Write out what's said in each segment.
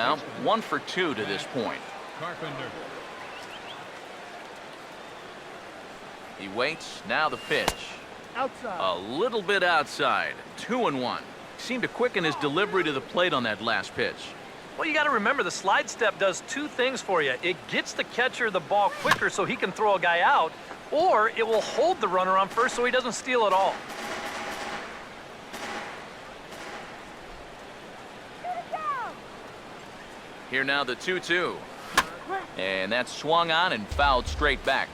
now. 1 for 2 to this point. Carpenter. He waits. Now the pitch. Outside. A little bit outside. 2-1. Seemed to quicken his delivery to the plate on that last pitch. Well, you got to remember the slide step does two things for you. It gets the catcher the ball quicker so he can throw a guy out, or it will hold the runner on first so he doesn't steal it all. Here now the 2-2. And that's swung on and fouled straight back.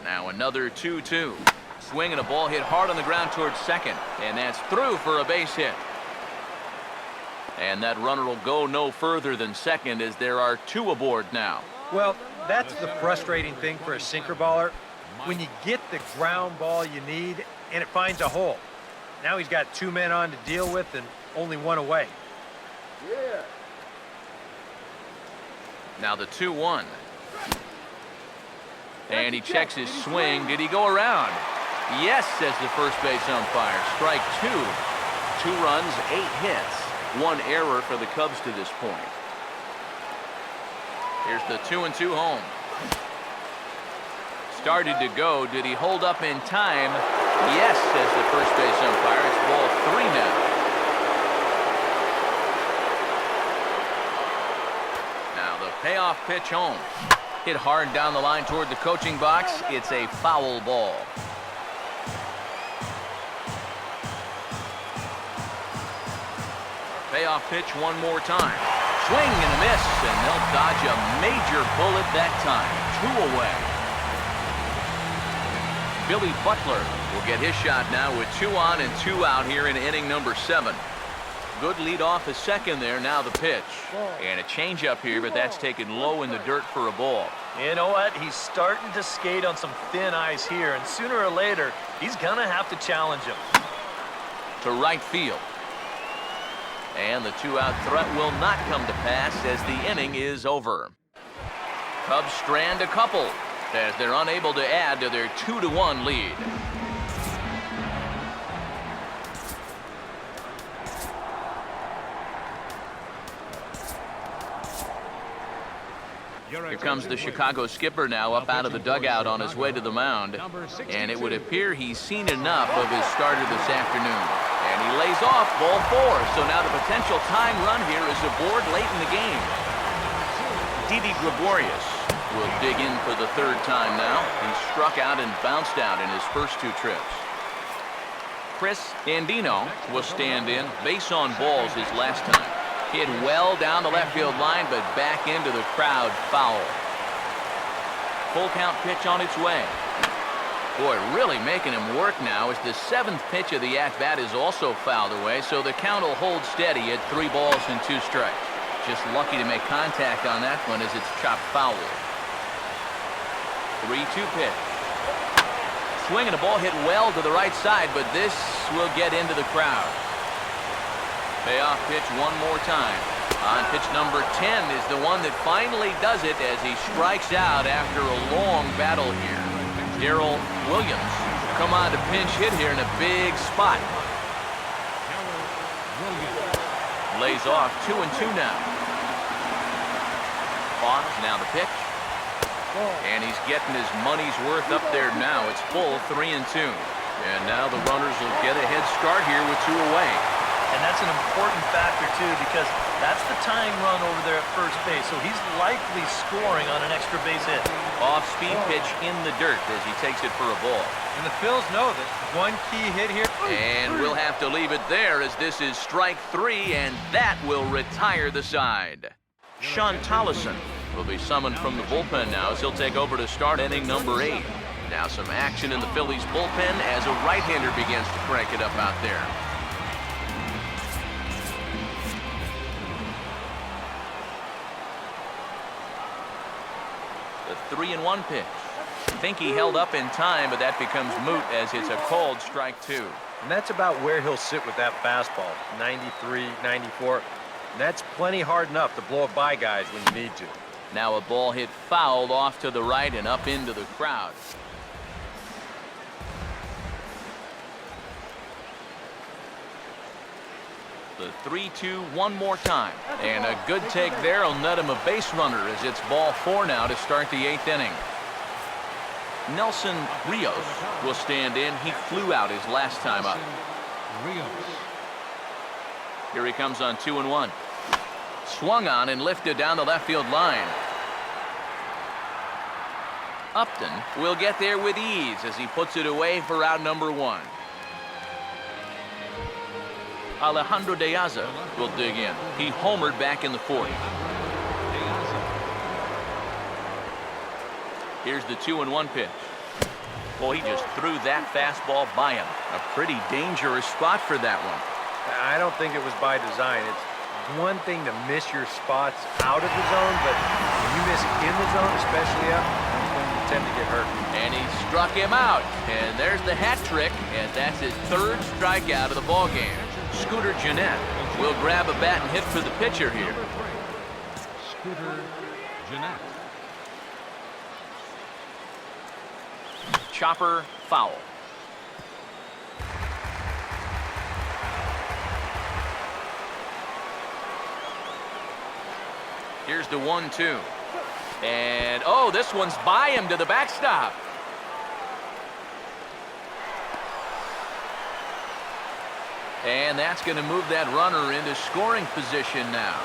Now another 2-2. Swing and a ball hit hard on the ground towards second. And that's through for a base hit. And that runner will go no further than second as there are 2 aboard now. Well, that's the frustrating thing for a sinker baller. When you get the ground ball you need and it finds a hole. Now he's got 2 men on to deal with and only 1 away. Yeah. Now the 2-1. And he checks his swing. Did he go around? Yes, says the first base umpire. Strike 2. 2 runs, 8 hits. 1 error for the Cubs to this point. Here's the 2-2 home. Started to go. Did he hold up in time? Yes, says the first base umpire. It's ball 3 now. Now the payoff pitch home. Hit hard down the line toward the coaching box. It's a foul ball. Payoff pitch one more time. Swing and a miss, and they'll dodge a major bullet that time. 2 away. Billy Butler will get his shot now with 2 on and 2 out here in inning number 7. Good lead off a second there. Now the pitch. And a changeup here, but that's taken low in the dirt for a ball. You know what? He's starting to skate on some thin ice here, and sooner or later, he's going to have to challenge him. To right field. And the 2-out threat will not come to pass as the inning is over. Cubs strand a couple as they're unable to add to their 2-1 lead. Here comes the Chicago skipper now up out of the dugout on his way to the mound. And it would appear he's seen enough of his starter this afternoon. And he lays off ball 4. So now the potential tying run here is aboard late in the game. Didi Gregorius will dig in for the 3rd time now. He struck out and bounced out in his first 2 trips. Chris Andino will stand in. Base on balls his last time. Hit well down the left field line, but back into the crowd, foul. Full count pitch on its way. Boy, really making him work now as the 7th pitch of the at-bat is also fouled away, so the count will hold steady at 3 balls and 2 strikes. Just lucky to make contact on that one as it's chopped foul. 3-2 pitch. Swing and a ball hit well to the right side, but this will get into the crowd. Payoff pitch one more time. On pitch number 10 is the one that finally does it as he strikes out after a long battle here. Darrell Williams come on to pinch hit here in a big spot. Lays off 2-2 now. Pause, now the pitch. And he's getting his money's worth up there now. It's full 3-2. And now the runners will get a head start here with 2 away. And that's an important factor, too, because that's the tying run over there at first base. So he's likely scoring on an extra base hit. Off-speed pitch in the dirt as he takes it for a ball. And the Phils know that one key hit here. And we'll have to leave it there as this is strike 3, and that will retire the side. Sean Tollison will be summoned from the bullpen now as he'll take over to start inning number 8. Now some action in the Phillies bullpen as a right-hander begins to crank it up out there. The 3-1 pitch. Think he held up in time, but that becomes moot as it's a called strike 2. And that's about where he'll sit with that fastball, 93, 94. And that's plenty hard enough to blow it by guys when you need to. Now a ball hit fouled off to the right and up into the crowd. The 3-2 one more time. And a good take there will net him a base runner as it's ball 4 now to start the 8th inning. Nelson Rios will stand in. He flew out his last time up. Here he comes on 2-1. Swung on and lifted down the left field line. Upton will get there with ease as he puts it away for out number 1. Alejandro De Aza will dig in. He homered back in the 4th. Here's the 2-1 pitch. Well, he just threw that fastball by him. A pretty dangerous spot for that one. I don't think it was by design. It's one thing to miss your spots out of the zone, but when you miss in the zone, especially up, that's when you tend to get hurt. And he struck him out. And there's the hat trick, and that's his 3rd strikeout of the ballgame. Scooter Gennett will grab a bat and hit for the pitcher here. Scooter Gennett. Chopper foul. Here's the 1-2. And, oh, this one's by him to the backstop. And that's going to move that runner into scoring position now.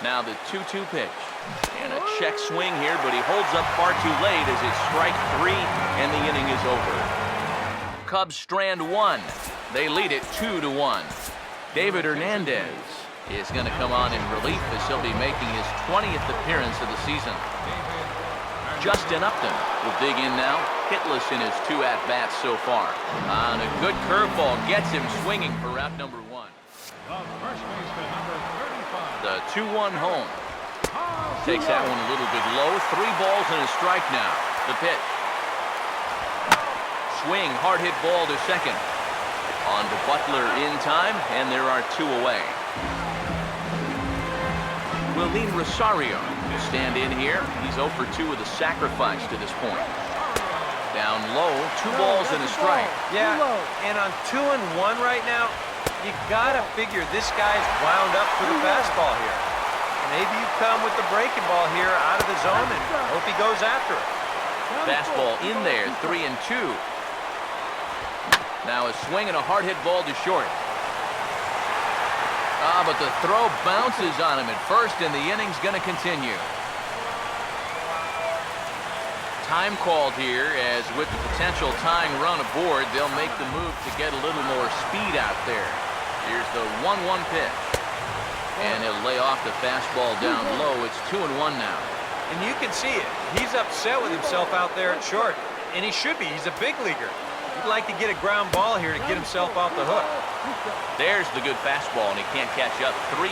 Now the 2-2 pitch. And a check swing here, but he holds up far too late as it's strike 3, and the inning is over. Cubs strand 1. They lead it 2-1. David Hernandez is going to come on in relief as he'll be making his 20th appearance of the season. Justin Upton will dig in now, hitless in his 2 at-bats so far. On a good curveball, gets him swinging for out number 1. The first baseman, number 35. The 2-1 home. Takes that one a little bit low. 3 balls and a strike now. The pitch. Swing, hard hit ball to second. On to Butler in time, and there are 2 away. Willeen Rosario will stand in here. He's 0 for 2 with a sacrifice to this point. Down low, 2 balls and a strike. Yeah, and on 2-1 right now, you gotta figure this guy's wound up for the fastball here. Maybe you come with the breaking ball here out of the zone and hope he goes after it. Fastball in there, 3-2. Now a swing and a hard hit ball to short. But the throw bounces on him at first, and the inning's going to continue. Time called here, as with the potential tying run aboard, they'll make the move to get a little more speed out there. Here's the 1-1 pitch. And he'll lay off the fastball down low. It's 2-1 now. And you can see it. He's upset with himself out there at short. And he should be. He's a big leaguer. He'd like to get a ground ball here to get himself off the hook. There's the good fastball, and he can't catch up. 3-2.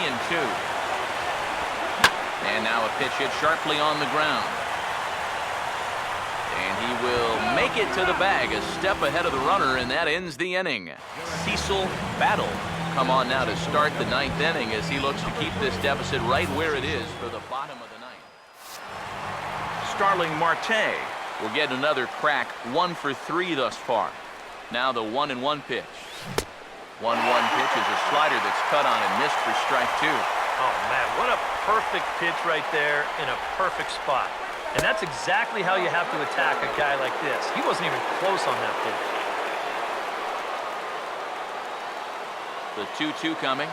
And now a pitch hit sharply on the ground. And he will make it to the bag, a step ahead of the runner, and that ends the inning. Cecil Battle come on now to start the 9th inning as he looks to keep this deficit right where it is for the bottom of the 9th. Starling Marte will get another crack, 1 for 3 thus far. Now the 1-1 pitch. 1-1 pitch is a slider that's cut on and missed for strike 2. Oh, man, what a perfect pitch right there in a perfect spot. And that's exactly how you have to attack a guy like this. He wasn't even close on that pitch. The 2-2 coming.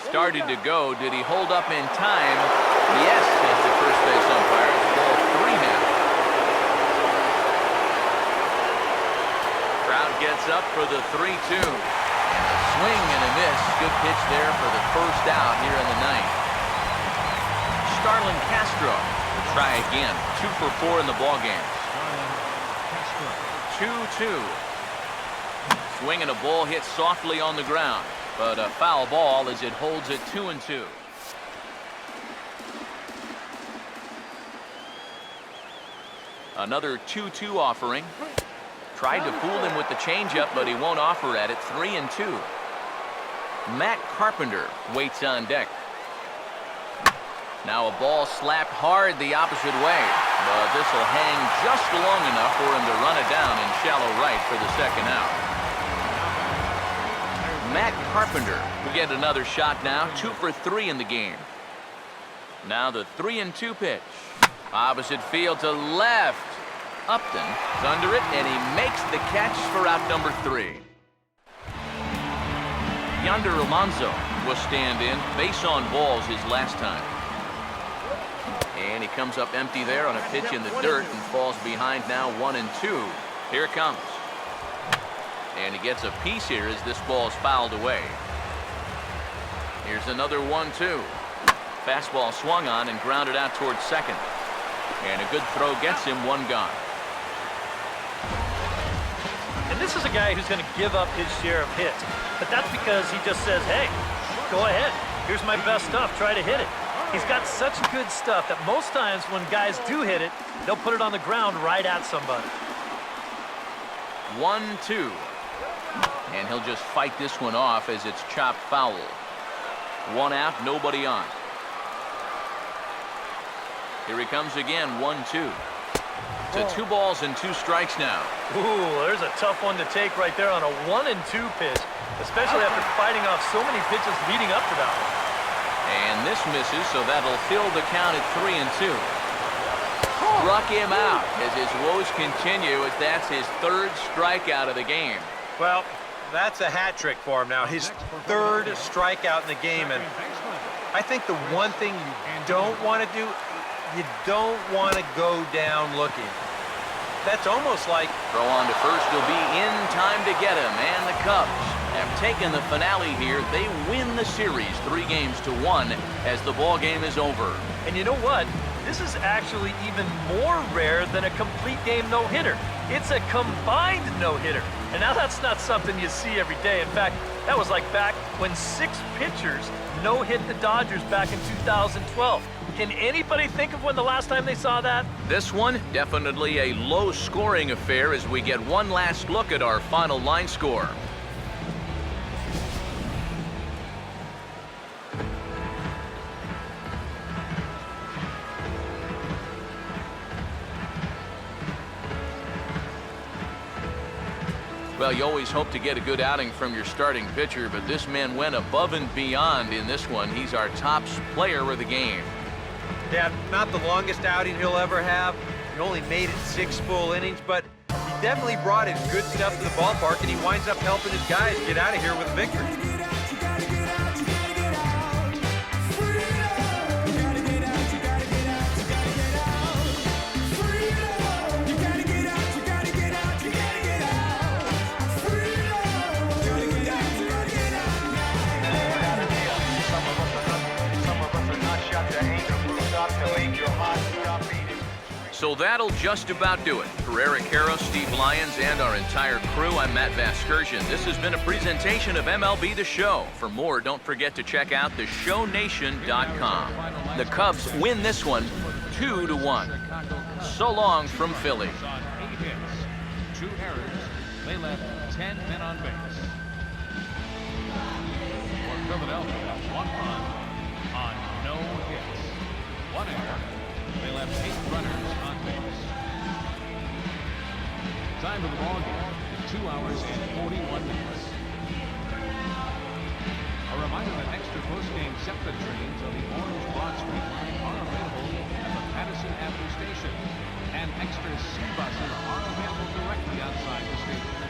Started to go. Did he hold up in time? Yes, says the first base umpire. It's ball 3 now. Crowd gets up for the 3-2. And a swing and a miss. Good pitch there for the first out here in the 9th. Starlin Castro will try again. 2 for 4 in the ballgame. 2-2. Swing and a ball hit softly on the ground, but a foul ball as it holds it 2-2. Another 2-2 offering. Tried to fool him with the changeup, but he won't offer at it. 3-2. Matt Carpenter waits on deck. Now a ball slapped hard the opposite way. But this will hang just long enough for him to run it down in shallow right for the second out. Matt Carpenter will get another shot now, 2 for 3 in the game. Now the 3-2 pitch. Opposite field to left. Upton is under it, and he makes the catch for out number 3. Yonder Alonso will stand in, base on balls his last time. And he comes up empty there on a pitch in the dirt and falls behind now 1-2. Here it comes. And he gets a piece here as this ball is fouled away. Here's another 1-2. Fastball swung on and grounded out towards second. And a good throw gets him 1 gone. And this is a guy who's going to give up his share of hits. But that's because he just says, hey, go ahead. Here's my best stuff. Try to hit it. He's got such good stuff that most times when guys do hit it, they'll put it on the ground right at somebody. 1-2. And he'll just fight this one off as it's chopped foul. 1 out, nobody on. Here he comes again, 1-2. To 2 balls and 2 strikes now. Ooh, there's a tough one to take right there on a 1-2 pitch, especially after fighting off so many pitches leading up to that one. And this misses, so that'll fill the count at 3-2. Struck him out as his woes continue, as that's his 3rd strikeout of the game. Well, that's a hat trick for him now. His 3rd strikeout in the game. And I think the one thing you don't want to do, you don't want to go down looking. That's almost like... Throw on to first will be in time to get him. And the Cubs have taken the finale here. They win the series 3-1 as the ball game is over. And you know what? This is actually even more rare than a complete game no-hitter. It's a combined no-hitter. And now that's not something you see every day. In fact, that was like back when 6 pitchers no-hit the Dodgers back in 2012. Can anybody think of when the last time they saw that? This one, definitely a low-scoring affair as we get one last look at our final line score. Well, you always hope to get a good outing from your starting pitcher, but this man went above and beyond in this one. He's our top player of the game. Yeah, not the longest outing he'll ever have. He only made it 6 full innings, but he definitely brought his good stuff to the ballpark, and he winds up helping his guys get out of here with a victory. So that'll just about do it. For Eric Harrow, Steve Lyons, and our entire crew, I'm Matt Vasgersian. This has been a presentation of MLB The Show. For more, don't forget to check out theshownation.com. The Cubs win this one 2-1. So long from Philly. 8 hits, 2 errors. They left 10 men on base. For Philadelphia, 1 run on no hits. 1 error. They left 8 runners on base. Time of the ball game, 2 hours and 41 minutes. A reminder that extra post-game SEPTA trains on the Orange Broad Street line are available at the Patterson Avenue station, and extra C buses are available directly outside the station.